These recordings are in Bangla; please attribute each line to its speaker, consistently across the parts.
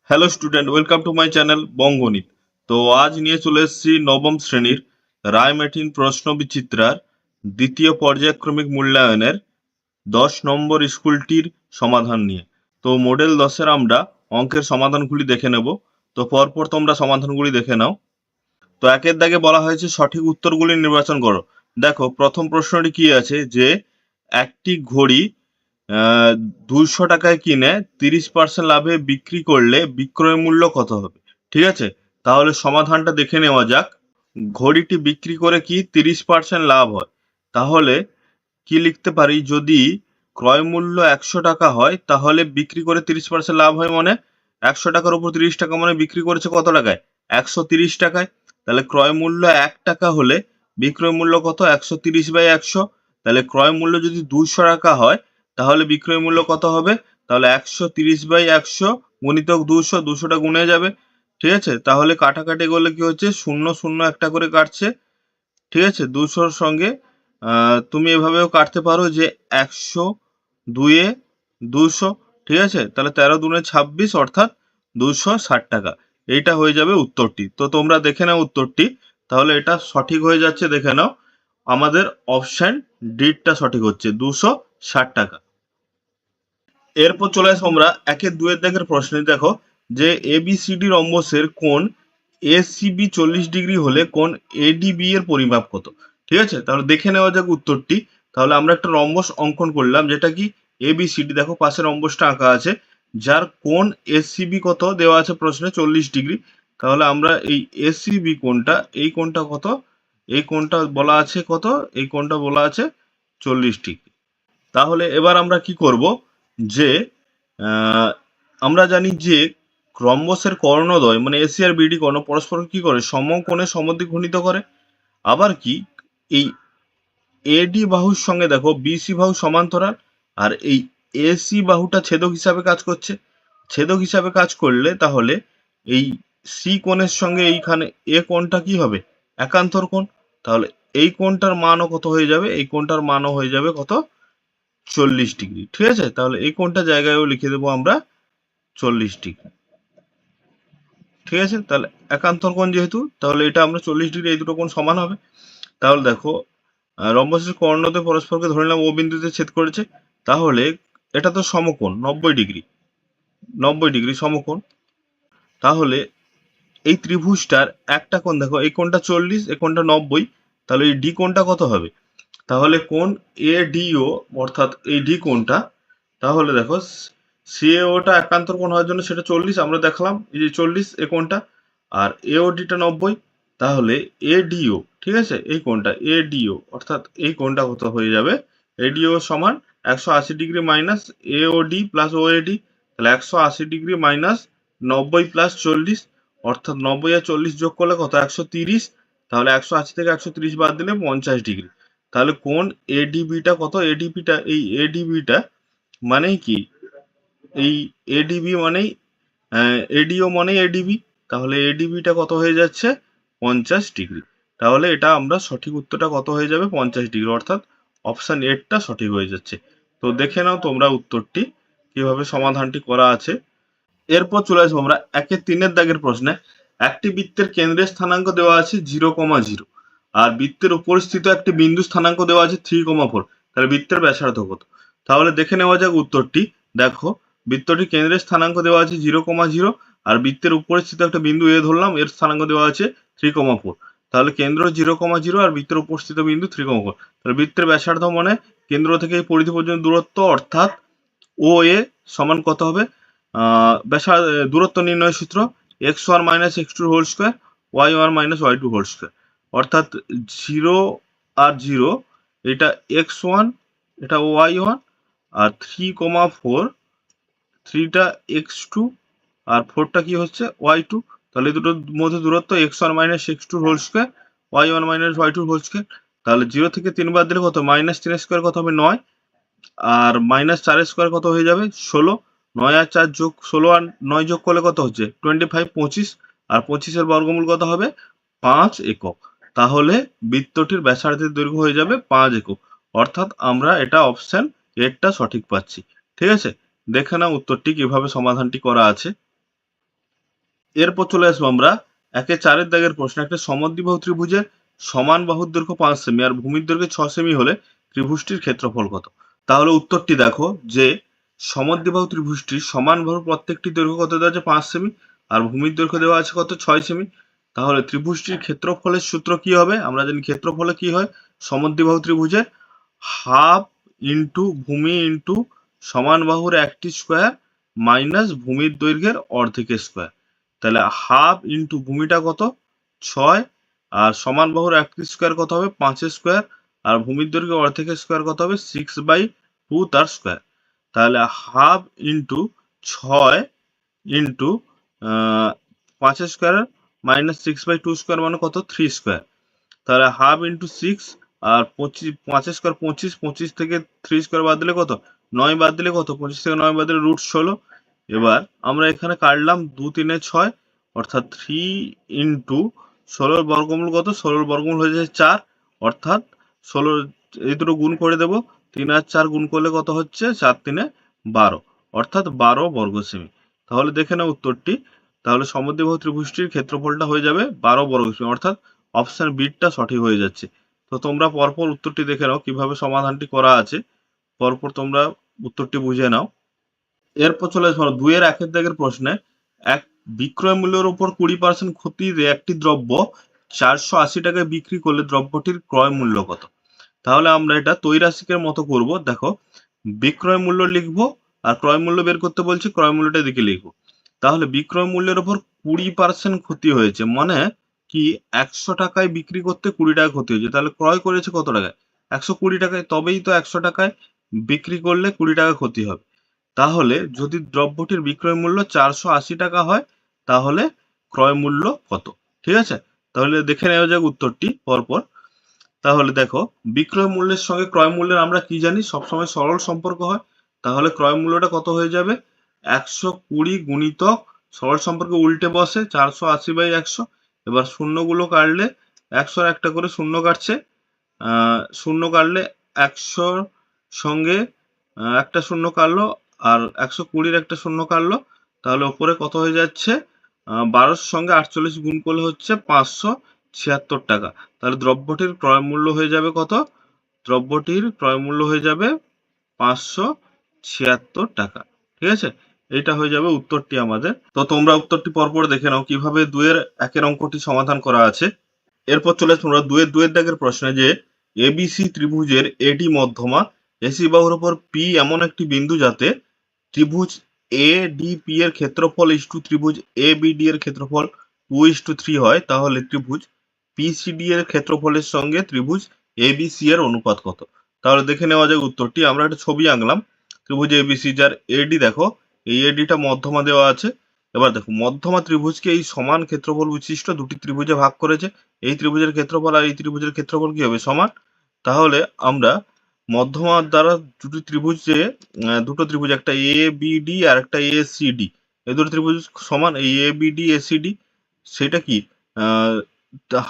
Speaker 1: Hello student, welcome to my channel বঙ্গণিত। তো আজ নিয়ে চলে এসেছি নবম শ্রেণীর রায়মার্টিন প্রশ্ন বিচিত্রার দ্বিতীয় পর্যায়ক্রমিক মূল্যায়নের 10 নম্বর স্কুলটির সমাধান নিয়ে। তো মডেল 10-এর আমরা অঙ্কের সমাধানগুলি দেখে নেব। তো পরপর তোমরা সমাধানগুলি দেখে নাও। তো একের দাগে বলা হয়েছে সঠিক উত্তরগুলি নির্বাচন করো। দেখো, প্রথম প্রশ্নটি কি আছে যে একটি ঘড়ি 200 টাকায় কিনে 30% লাভে বিক্রি করলে বিক্রয় মূল্য কত হবে? ঠিক আছে, তাহলে সমাধানটা দেখে নেওয়া যাক। ঘড়িটি বিক্রি করে কি 30% লাভ হয়, তাহলে কি লিখতে পারি? যদি ক্রয় মূল্য 100 টাকা হয় তাহলে বিক্রি করে 30% লাভ হয়, মানে 100 টাকার উপর 30 টাকা মানে বিক্রি করেছে কত টাকায়? 130 টাকায়। তাহলে ক্রয় মূল্য 1 টাকা হলে বিক্রয় মূল্য কত? 130/100। তাহলে ক্রয় মূল্য যদি 200 টাকা হয় তাহলে বিক্রয় মূল্য কত হবে? তাহলে 130/100 গুণিতক 200, 200টা গুণে যাবে। ঠিক আছে, তাহলে কাটাকাটি করলে কি হচ্ছে? 0 0 একটা করে কাটছে। ঠিক আছে, 200-র সঙ্গে তুমি এভাবেও কাটতে পারো যে 100 2-এ 200। ঠিক আছে, তাহলে 13 দুগুণে 26 অর্থাৎ 260 টাকা। এইটা হয়ে যাবে উত্তরটি। তো তোমরা দেখে নাও উত্তরটি, তাহলে এটা সঠিক হয়ে যাচ্ছে। দেখে নাও, আমাদের অপশন ডিটা সঠিক হচ্ছে 260 টাকা। এরপর চলে আসবো আমরা একের দুয়ের দাগের প্রশ্নে। দেখো যে এবিসিডি রম্বসের কোণ এসিবি 40 ডিগ্রি হলে কোণ এডিবি এর পরিমাপ কত? ঠিক আছে, তাহলে দেখে নেওয়া যাক উত্তরটি। তাহলে আমরা একটা রম্বস অঙ্কন করলাম, যেটা কি এবিসিডি। দেখো পাশে রম্বসটা আঁকা আছে, যার কোণ এসিবি কত দেওয়া আছে প্রশ্নে? 40 ডিগ্রি। তাহলে আমরা এই এসিবি কোণটা, এই কোণটা কত? এই কোণটা বলা আছে কত? এই কোণটা বলা আছে 40 ডিগ্রি। তাহলে এবার আমরা কি করব যে আহ, আমরা জানি যে রম্বসের কর্ণদ্বয় মানে এসি আর বিডি কর্ণ পরস্পর কি করে? সমকোণে সমদ্বিখণ্ডিত করে। আবার কি এই এডি বাহুর সঙ্গে দেখো বিসি বাহু সমান্তরাল, আর এই এসি বাহুটা ছেদক হিসাবে কাজ করছে। ছেদক হিসাবে কাজ করলে তাহলে এই সি কোণের সঙ্গে এইখানে এ কোণটা কি হবে? একান্তর কোণ। তাহলে এই কোণটার মানও কত হয়ে যাবে? এই কোণটার মানও হয়ে যাবে কত? 40 ডিগ্রি। ঠিক আছে, তাহলে এই কোণটা জায়গায়ও লিখে দেবো আমরা 40 ডিগ্রি। ঠিক আছে, তাহলে একান্তর কোণ যেহেতু, তাহলে এটা আমরা 40 ডিগ্রি, এই দুটো কোণ সমান হবে। তাহলে দেখো রম্বসের কর্ণতে পরস্পরকে ধরে নিলাম ও বিন্দুতে ছেদ করেছে, তাহলে এটা তো সমকোণ 90 ডিগ্রি। 90 ডিগ্রি সমকোণ। তাহলে এই ত্রিভুজটার একটা কোণ দেখো, এই কোণটা 40, এই কোণটা 90, তাহলে এই ডি কোণটা কত হবে? তাহলে কোণ এডিও অর্থাৎ এই ডি কোণটা, তাহলে দেখো সিএওটা একান্তর কোণ হওয়ার জন্য সেটা 40 আমরা দেখলাম, এই যে 40 এই কোণটা, আর এওডিটা 90। তাহলে এডিও, ঠিক আছে, এই কোণটা এডিও অর্থাৎ এই কোণটা কত হয়ে যাবে? এডিও সমান 180 ডিগ্রি মাইনাস এওডি প্লাস ওএডি। তাহলে 180 ডিগ্রি মাইনাস 90 প্লাস 40, অর্থাৎ 90 আর 40 যোগ করলে কত? 130। তাহলে 180 থেকে 130 বাদ দিলে 50 ডিগ্রি। তাহলে কোণ এডিবিটা কত? এডিবিটা, এই এডিবিটা মানেই কি? এই এডিবি মানেই এডিও মানে এডিবি। তাহলে এডিবিটা কত হয়ে যাচ্ছে? 50 ডিগ্রি। তাহলে এটা আমরা সঠিক উত্তরটা কত হয়ে যাবে? 50 ডিগ্রি, অর্থাৎ অপশন এরটা সঠিক হয়ে যাচ্ছে। তো দেখে নাও তোমরা উত্তরটি কিভাবে সমাধানটি করা আছে। এরপর চলে আসবো আমরা একের তিনের দাগের প্রশ্নে। একটি বৃত্তের কেন্দ্রের স্থানাঙ্ক দেওয়া আছে 0,0, আর বৃত্তের উপরিস্থিত একটি বিন্দু স্থানাঙ্ক দেওয়া আছে 3,4। তাহলে বৃত্তের ব্যাসার্ধ কত? তাহলে দেখে নেওয়া যাক উত্তরটি। দেখো, বৃত্তটি কেন্দ্রের স্থানাঙ্ক দেওয়া আছে 0,0, আর বৃত্তের উপরিস্থিত একটা বিন্দু এ ধরলাম, এর স্থানাঙ্ক দেওয়া আছে 3,4। তাহলে কেন্দ্র 0,0 আর বৃত্তের উপস্থিত বিন্দু 3,4। তাহলে বৃত্তের ব্যাসার্ধ মানে কেন্দ্র থেকে এই পরিধি পর্যন্ত দূরত্ব, অর্থাৎ ও এ সমান কত হবে? দূরত্ব নির্ণয়ের সূত্র x1 minus x2 whole square y1 minus y2 whole square. অর্থাৎ 0 আর 0, এটা x1 এটা y1, আর 3,4, 3টা x2 আর 4টা কি হচ্ছে? y2। তাহলে এই দুটোর মধ্যে দূরত্ব x1 minus x2 whole square y1 minus y2 whole square. তাহলে 0 থেকে 3 বাদ দিলে কত? মাইনাস 3 স্কোয়ার কত হবে? 9, আর মাইনাস 4 স্কোয়ার কত হয়ে যাবে? 16। 9 আর 4 যোগ 16 আর 9 যোগ করলে কত হচ্ছে? 25, 25, আর 25-এর বর্গমূল কত হবে? 5 একক। তাহলে বৃত্তটির ব্যাসার্ধের দৈর্ঘ্য হয়ে যাবে 5 একক, অর্থাৎ আমরা এটা অপশন এরটা সঠিক পাচ্ছি। ঠিক আছে, দেখে নাও উত্তরটি কিভাবে সমাধানটি করা আছে। এরপর চলে আসবো আমরা 1-4 দাগের প্রশ্ন। একটা সমদ্বিবাহু ত্রিভুজের সমান বাহুর দৈর্ঘ্য 5 সেমি আর ভূমির দৈর্ঘ্য 6 সেমি হলে ত্রিভুজটির ক্ষেত্রফল কত? তাহলে উত্তরটি দেখো যে সমদ্বিবাহু ত্রিভুজটির সমান বাহুর প্রত্যেকটি দৈর্ঘ্য কত দেওয়া আছে 5 সেমি আর ভূমির দৈর্ঘ্য দেওয়া আছে কত 6 সেমি। তাহলে ত্রিভুজটির ক্ষেত্রফলের সূত্র কি হবে? আমরা জানি ক্ষেত্রফলে কি হয়, সমদ্বিবাহু ত্রিভুজের হাফ ইন্টু ভূমি ইন্টু সমান বাহুর একটি স্কোয়ার মাইনাস ভূমির দৈর্ঘ্যের অর্ধেকের স্কোয়ার। তাহলে হাফ ইন্টু ভূমিটা কত 6 আর সমান বাহুর একটি স্কোয়ার কত হবে 5 স্কোয়ার আর ভূমির দৈর্ঘ্য অর্ধেকের স্কোয়ার কত হবে 6/2 তার স্কোয়ার। তাহলে half into 6 into 5 square minus 6/2 square মানে কত 3 স্কোয়ার। তাহলে হাফ ইন্টু 6 আর 5 স্কোয়ার 25 থেকে 3 স্কোয়ার বাদ দিলে কত 9 বাদ দিলে কত 25 থেকে 9 বাদ দিলে √16। এবার আমরা এখানে কাটলাম 2 3 6 অর্থাৎ 3 ইন্টু 16 বর্গমূল কত 16 বর্গমূল হয়ে যায় 4 অর্থাৎ 16 এই দুটো গুণ করে দেব 3 আর 4 গুণ করলে কত হচ্ছে 4 3 12 অর্থাৎ 12 বর্গ সেমি। তাহলে দেখে নাও উত্তরটি। তাহলে সমদ্বিবাহু ত্রিভুজটির ক্ষেত্রফলটা হয়ে যাবে 12 বর্গ সেমি অর্থাৎ অপশন বিটা সঠিক হয়ে যাচ্ছে। তো তোমরা পরপর উত্তরটি দেখে নাও কিভাবে সমাধানটি করা আছে, পরপর তোমরা উত্তরটি বুঝে নাও। এরপর চলে আসবো 2-1 দাগের প্রশ্নে। এক বিক্রয় মূল্যের উপর 20% ক্ষতিতে একটি দ্রব্য 480 টাকায় বিক্রি করলে দ্রব্যটির ক্রয় মূল্য কত? তাহলে আমরা এটা ত্রৈরাশিকের মতো করব। দেখো বিক্রয় মূল্য লিখবো আর ক্রয় মূল্য বের করতে বলছি, ক্রয় মূল্যটা এদিকে লিখবো। তাহলে বিক্রয় মূল্যের উপর 20% ক্ষতি হয়েছে মানে কি 100 টাকায় বিক্রি করতে 20 টাকা ক্ষতি হয়েছে, তাহলে ক্রয় করেছে কত টাকায় 120 টাকায়, তবেই তো 100 টাকায় বিক্রি করলে 20 টাকা ক্ষতি হবে। তাহলে যদি দ্রব্যটির বিক্রয় মূল্য 480 টাকা হয় তাহলে ক্রয় মূল্য কত? ঠিক আছে, তাহলে দেখে নেওয়া যাক উত্তরটি পরপর। তাহলে দেখো বিক্রয় মূল্যের সঙ্গে ক্রয় মূল্যের আমরা কি জানি সবসময় সরল সম্পর্ক হয়। তাহলে ক্রয় মূল্যটা কত হয়ে যাবে 120 গুণিতক সরল সম্পর্কে উল্টে বসে 480/100। এবার শূন্যগুলো কাটলে 100 একটা করে শূন্য কাটছে, শূন্য কাটলে 100 সঙ্গে একটা শূন্য কাটলো আর 120 একটা শূন্য কাটলো, তাহলে ওপরে কত হয়ে যাচ্ছে 12 সঙ্গে 48 গুণ করলে হচ্ছে 576 টাকা। তাহলে দ্রব্যটির ক্রয় মূল্য হয়ে যাবে কত? দ্রব্যটির ক্রয় মূল্য হয়ে যাবে 576 টাকা। ঠিক আছে, এইটা হয়ে যাবে উত্তরটি আমাদের। তো তোমরা উত্তরটি পরপর দেখে নাও কিভাবে 2-1 অঙ্কটি সমাধান করা আছে। এরপর চলে তোমরা 2-2 দাগের প্রশ্নে যে এবিসি ত্রিভুজের এডি মধ্যমা এসি বাহুর উপর পি এমন একটি বিন্দু যাতে ত্রিভুজ এডিপি এর ক্ষেত্রফল ত্রিভুজ এবিডি এর ক্ষেত্রফল 2:3 হয়, তাহলে ত্রিভুজ পিসিডি এর ক্ষেত্রফলের সঙ্গে ত্রিভুজ এবিসি এর অনুপাত কত? তাহলে দেখে নেওয়া যাক উত্তরটি। আমরা একটা ছবি আঁকলাম ত্রিভুজ এবিসি যার এডি দেখো এই এডিটা মধ্যমা দেওয়া আছে। এবার দেখো মধ্যমা ত্রিভুজকে এই সমান ক্ষেত্রফল বিশিষ্ট দুটি ত্রিভুজে ভাগ করেছে। এই ত্রিভুজের ক্ষেত্রফল আর এই ত্রিভুজের ক্ষেত্রফল কি হবে সমান। তাহলে আমরা মধ্যমার দ্বারা দুটি ত্রিভুজে দুটো ত্রিভুজ একটা এ বি ডি আর একটা এ সি ডি, এই দুটো ত্রিভুজ সমান। এই A B D A C D সেটা কি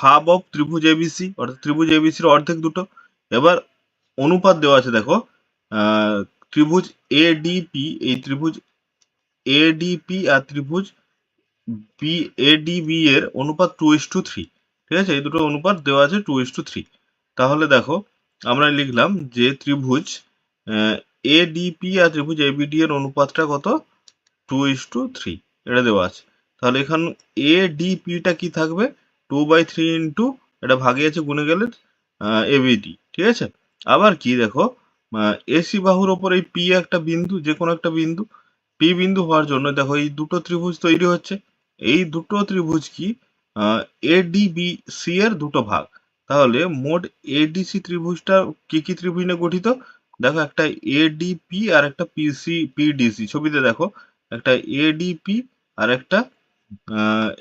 Speaker 1: হাফ অফ ত্রিভুজ এবিসি অর্থাৎ ত্রিভুজ এবিসির অর্ধেক দুটো। এবার অনুপাত দেওয়া আছে দেখো ত্রিভুজ এডিপি, এই ত্রিভুজ এডিপি আর ত্রিভুজ বি এডিবি এর অনুপাত 2:3। ঠিক আছে, এই দুটো অনুপাত দেওয়া আছে 2:3। তাহলে দেখো আমরা লিখলাম যে ত্রিভুজ এডিপি আর ত্রিভুজ এবিডি এর অনুপাতটা কত 2:3 এটা দেওয়া আছে। তাহলে এখানে এডিপিটা কি থাকবে 2/3 ইন্টু এটা ভাগে আছে গুণে গেলে এবিডি। ঠিক আছে, আবার কি দেখো এসি বাহুর ওপর এই পি একটা বিন্দু, যে কোনো একটা বিন্দু পি বিন্দু হওয়ার জন্য দেখো এই দুটো ত্রিভুজ তৈরি হচ্ছে। এই দুটো ত্রিভুজ কি এডিবিসি এর দুটো ভাগ। তাহলে মোট এডিসি ত্রিভুজটা কি কি ত্রিভুজ নিয়ে গঠিত? দেখো একটা এডিপি আর একটা পিডিসি, ছবিতে দেখো একটা এডিপি আর একটা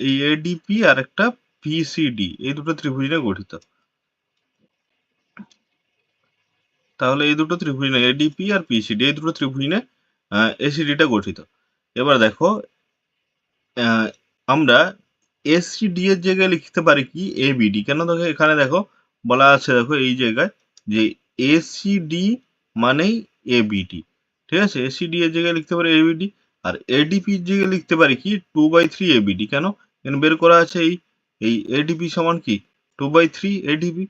Speaker 1: এই এডিপি আর একটা পিসিডি, এই দুটো ত্রিভুজ নিয়ে গঠিত। তাহলে এই দুটো ত্রিভুজ নিয়ে এডিপি আর পিসিডি এই দুটো ত্রিভুজ নিয়ে এসিডিটা গঠিত। এবার দেখো আমরা এসিডি এর জায়গায় লিখতে পারি কি এবিডি। কেন দেখো এখানে দেখো বলা আছে দেখো এই জায়গায় যে এসিডি মানেই এবিডি। ঠিক আছে, এসিডি এর জায়গায় লিখতে পারি এবিডি। আর এডিপি যে লিখতে পারি কি 2/3 এবিডি। কেন? এখানে বের করা আছে এই এডিপি সমান কি 2/3 এডিপি।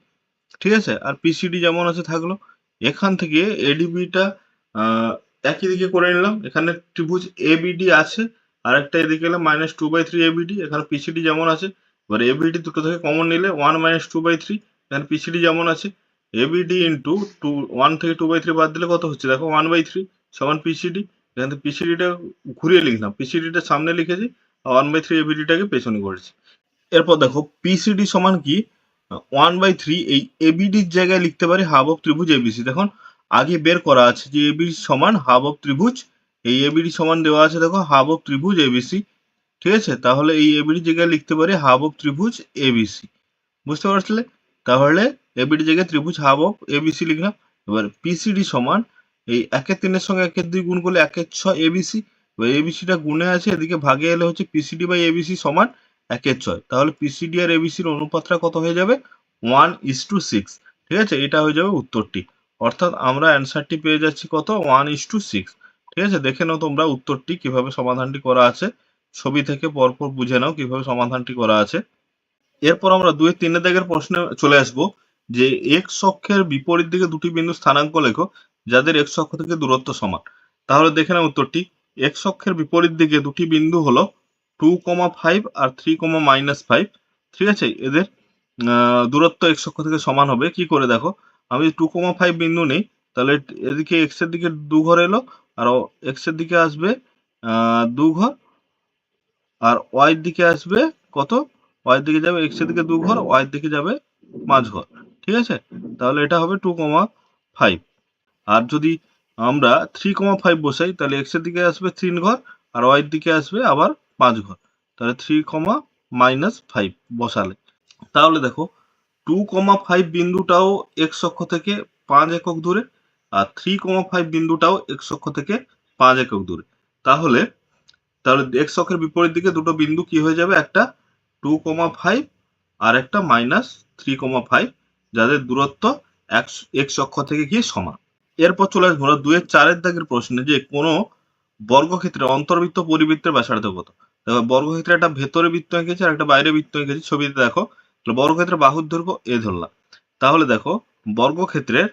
Speaker 1: ঠিক আছে, আর পিসিডি যেমন আছে থাকলো। এখান থেকে এডিবিটা একই দিকে করে নিলাম। এখানে ত্রিভুজ এবিডি আছে, আর একটা এদিকে এলাম -2/3 এবিডি। এখানে পিসিডি যেমন আছে, এবার এবিডি দুটো থেকে কমন নিলে 1 - 2/3। এখানে পিসিডি যেমন আছে, এবিডি ইন্টু 1 থেকে 2/3 বাদ দিলে কত হচ্ছে দেখো 1/3 সমান পিসিডি। এখান থেকে পিসিডিটা ঘুরিয়ে লিখলাম, পিসিডিটা সামনে লিখেছি আর 1/3 এবিডিটাকে পেছনে করেছি। এরপর দেখো পিসিডি সমান কি 1/3, এই এবিডির জায়গায় লিখতে পারি হাফ অফ ত্রিভুজ এবিসি। দেখুন আগে বের করা আছে যে এবিডি সমান হাফ অফ ত্রিভুজ, এই এবিডি সমান দেওয়া আছে দেখো হাফ অফ ত্রিভুজ এবিসি। ঠিক আছে, তাহলে এই এবিডির জায়গায় লিখতে পারি হাফ অফ ত্রিভুজ এবিসি। বুঝতে পারছিলে? তাহলে এবিডির জায়গায় ত্রিভুজ হাফ অফ এবিসি লিখলাম। এবার পিসিডি সমান এই 1/3 সঙ্গে 1/2 গুণ করলে 1/6 এবিসি। এবার এবিসিটা গুণে আছে, এদিকে ভাগে এলে হচ্ছে পিসিডি বাই এবিসি সমান 1/6। তাহলে পিসিডি আর এবিসির অনুপাতটা কত হয়ে যাবে 1:6। ঠিক আছে, এটা হয়ে যাবে উত্তরটি। অর্থাৎ আমরা অ্যান্সারটি পেয়ে যাচ্ছি কত 1:6। ঠিক আছে, দেখে নাও তোমরা উত্তরটি কিভাবে সমাধানটি করা আছে, ছবি থেকে পরপর বুঝে নাও কিভাবে সমাধানটি করা আছে। এরপর আমরা 2-3 দাগের প্রশ্নে চলে আসব যে এক্স অক্ষের বিপরীত দিকে দুটি বিন্দু স্থানাঙ্ক লেখো যাদের এক্স অক্ষ থেকে দূরত্ব সমান। তাহলে দেখে নাও উত্তরটি। এক্স অক্ষের বিপরীত দিকে দুটি বিন্দু হলো 2,5 আর 3,-5। ঠিক আছে, এদের দূরত্ব এক্স অক্ষ থেকে সমান হবে। কি করে দেখো, আমি 2,5 বিন্দু নেই, তাহলে এদিকে এক্স এর দিকে 2 ঘর এলো, আর এক্স এর দিকে আসবে 2 ঘর, আর ওয়াই এর দিকে আসবে কত, ওয়াই এর দিকে যাবে এক্স এর দিকে 2 ঘর, ওয়াই এর দিকে যাবে 5 ঘর। ঠিক আছে, তাহলে এটা হবে 2,5। আর যদি আমরা 3,5 বসাই, তাহলে এক্স এর দিকে আসবে 3 ঘর, আর ওয়াই এর দিকে আসবে আবার 5 ঘর। তাহলে 3,-5 বসালে, তাহলে দেখো 2,5 বিন্দুটাও এক্স অক্ষ থেকে 5 একক দূরে, আর 3,5 বিন্দুটাও এক্স অক্ষ থেকে 5 একক দূরে। তাহলে তাহলে এক্স অক্ষের বিপরীত দিকে দুটো বিন্দু কি হয়ে যাবে, একটা 2,5 আর একটা -3,5, যাদের দূরত্ব এক্স অক্ষ থেকে গিয়ে সমান। এরপর চলে আসবো আমরা 2-4 দাগের প্রশ্নে যে কোনো বর্গক্ষেত্রে অন্তর্বৃত্ত পরিবৃত্তের ব্যাসার্ধ কত। দেখো বর্গক্ষেত্রে একটা ভেতরে বৃত্ত এঁকেছি আর একটা বাইরে বৃত্ত এঁকেছি, ছবিতে দেখো। বর্গক্ষেত্রে বাহুর দৈর্ঘ্য এ ধরলাম। তাহলে দেখো বর্গক্ষেত্রের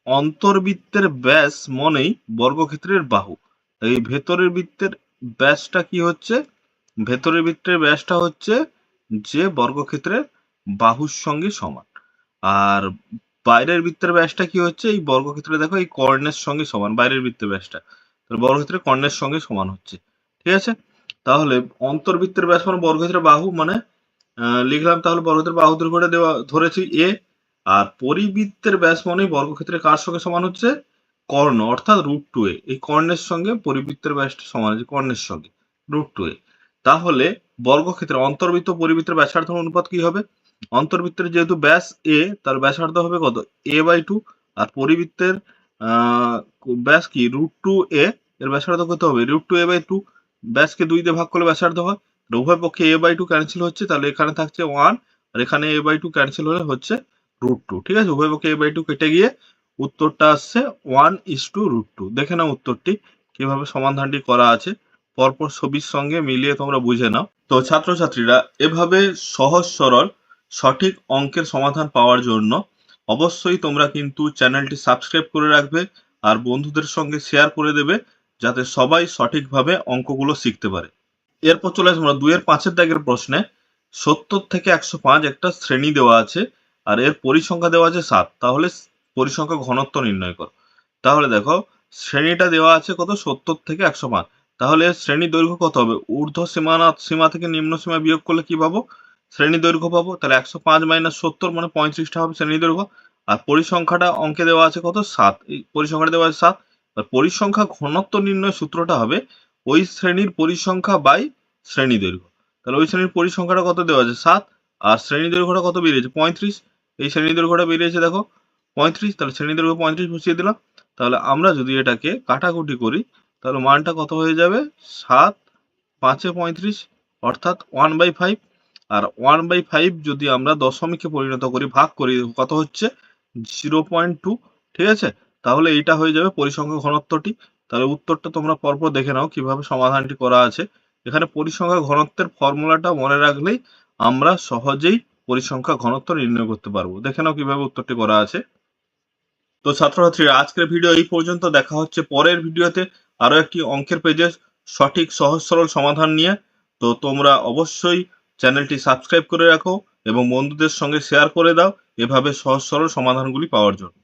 Speaker 1: অন্তর্বৃত্তের ব্যাস মনেই বর্গক্ষেত্রের বাহু। এই ভেতরের বৃত্তের ব্যাসটা কি হচ্ছে, ভেতরের বৃত্তের ব্যাসটা হচ্ছে যে বর্গক্ষেত্রের বাহুর সঙ্গে সমান। আর বাইরের বৃত্তের ব্যাসটা কি হচ্ছে, এই বর্গক্ষেত্রে দেখো এই কর্ণের সঙ্গে সমান বাইরের বৃত্তের ব্যাসটা, বর্গক্ষেত্রের কর্ণের সঙ্গে সমান হচ্ছে। ঠিক আছে, তাহলে অন্তর্বৃত্তের ব্যাস মানে বর্গক্ষেত্রের বাহু, মানে লিখলাম। তাহলে বর্গক্ষেত্রের বাহু দৈর্ঘ্যটা দেওয়া ধরেছি এ, আর পরিবৃত্তের ব্যাস মানে বর্গক্ষেত্রের কার সঙ্গে সমান হচ্ছে, কর্ণ, অর্থাৎ √2a। এই কর্ণের সঙ্গে পরিবৃত্তের ব্যাসটা সমান আছে কর্ণের সঙ্গে √2a। তাহলে বর্গক্ষেত্রে অন্তর্বৃত্ত পরিবৃত্তের ব্যাসার্ধ অনুপাত কি হবে, অন্তর্বৃত্তের যেহেতু ব্যাস এ, তার ব্যাসার্ধ হবে কত a/2, আর পরিবৃত্তের ব্যাস কি √2a, এর ব্যাসার্ধ কত হবে √2a/2। ব্যাসকে 2 দিয়ে ভাগ করলে ব্যাসার্ধ হয়, উভয় পক্ষে a/2 ক্যান্সেল হচ্ছে, তাহলে এখানে থাকছে 1 আর এখানে a/2 ক্যান্সেল হলে হচ্ছে √2। ঠিক আছে, উভয় পক্ষে a/2 কেটে গিয়ে উত্তরটা আসছে 1:√2। দেখে নাও উত্তরটি কিভাবে সমাধানটি করা আছে, পরপর ছবির সঙ্গে মিলিয়ে তোমরা বুঝে নাও। তো ছাত্রছাত্রীরা এভাবে সহজ সরল সঠিক অঙ্কের সমাধান পাওয়ার জন্য অবশ্যই তোমরা কিন্তু চ্যানেলটি সাবস্ক্রাইব করে রাখবে আর বন্ধুদের সঙ্গে শেয়ার করে দেবে, যাতে সবাই সঠিকভাবে অঙ্কগুলো শিখতে পারে। এরপর চলে আসবো আমরা 2-5 দাগের প্রশ্নে। 70 থেকে 105 একটা শ্রেণী দেওয়া আছে, আর এর পরিসংখ্যা দেওয়া আছে 7। তাহলে পরিসংখ্যা ঘনত্ব নির্ণয় করো। তাহলে দেখো শ্রেণীটা দেওয়া আছে কত 70 থেকে 105। তাহলে শ্রেণী দৈর্ঘ্য কত হবে, ঊর্ধ্ব সীমা থেকে নিম্ন সীমা বিয়োগ করলে কি পাবো, শ্রেণী দৈর্ঘ্য পাবো। তাহলে 105 - 70 মানে 35টা হবে শ্রেণী দৈর্ঘ্য। আর পরিসংখ্যাটা অঙ্কে দেওয়া আছে কত 7, এই পরিসংখ্যাটা দেওয়া আছে 7। আর পরিসংখ্যা ঘনত্ব নির্ণয় সূত্রটা হবে ওই শ্রেণীর পরিসংখ্যা বাই শ্রেণী দৈর্ঘ্য। তাহলে ওই শ্রেণীর পরিসংখ্যাটা কত দেওয়া আছে 7, আর শ্রেণী দৈর্ঘ্যটা কত বেরিয়েছে 35। এই শ্রেণী দৈর্ঘ্যটা বেরিয়েছে দেখো 35, তাহলে শ্রেণী দৈর্ঘ্য 35 বসিয়ে দিলাম। তাহলে আমরা যদি এটাকে কাটাকুটি করি, তাহলে মানটা কত হয়ে যাবে 7×5=35, অর্থাৎ 1/5। আর 1/5 যদি আমরা দশমিকে পরিণত করি, ভাগ করি, কত হচ্ছে 0.2। ঠিক আছে, তাহলে এইটা হয়ে যাবে পরিসংখ্যা ঘনত্বটি। তাহলে উত্তরটা তোমরা পরপর দেখে নাও কিভাবে সমাধানটি করা আছে। এখানে পরিসংখ্যা ঘনত্বের ফর্মুলাটা মনে রাখলেই আমরা সহজেই পরিসংখ্যা ঘনত্ব নির্ণয় করতে পারবো। দেখে নাও কিভাবে উত্তরটি করা আছে। তো ছাত্রছাত্রীরা, আজকের ভিডিও এই পর্যন্ত। দেখা হচ্ছে পরের ভিডিওতে আরো একটি অঙ্কের পেজের সঠিক সহজ সরল সমাধান নিয়ে। তো তোমরা অবশ্যই চ্যানেলটি সাবস্ক্রাইব করে রাখো এবং বন্ধুদের সঙ্গে শেয়ার করে দাও এভাবে সহজ সরল সমাধানগুলি পাওয়ার জন্য।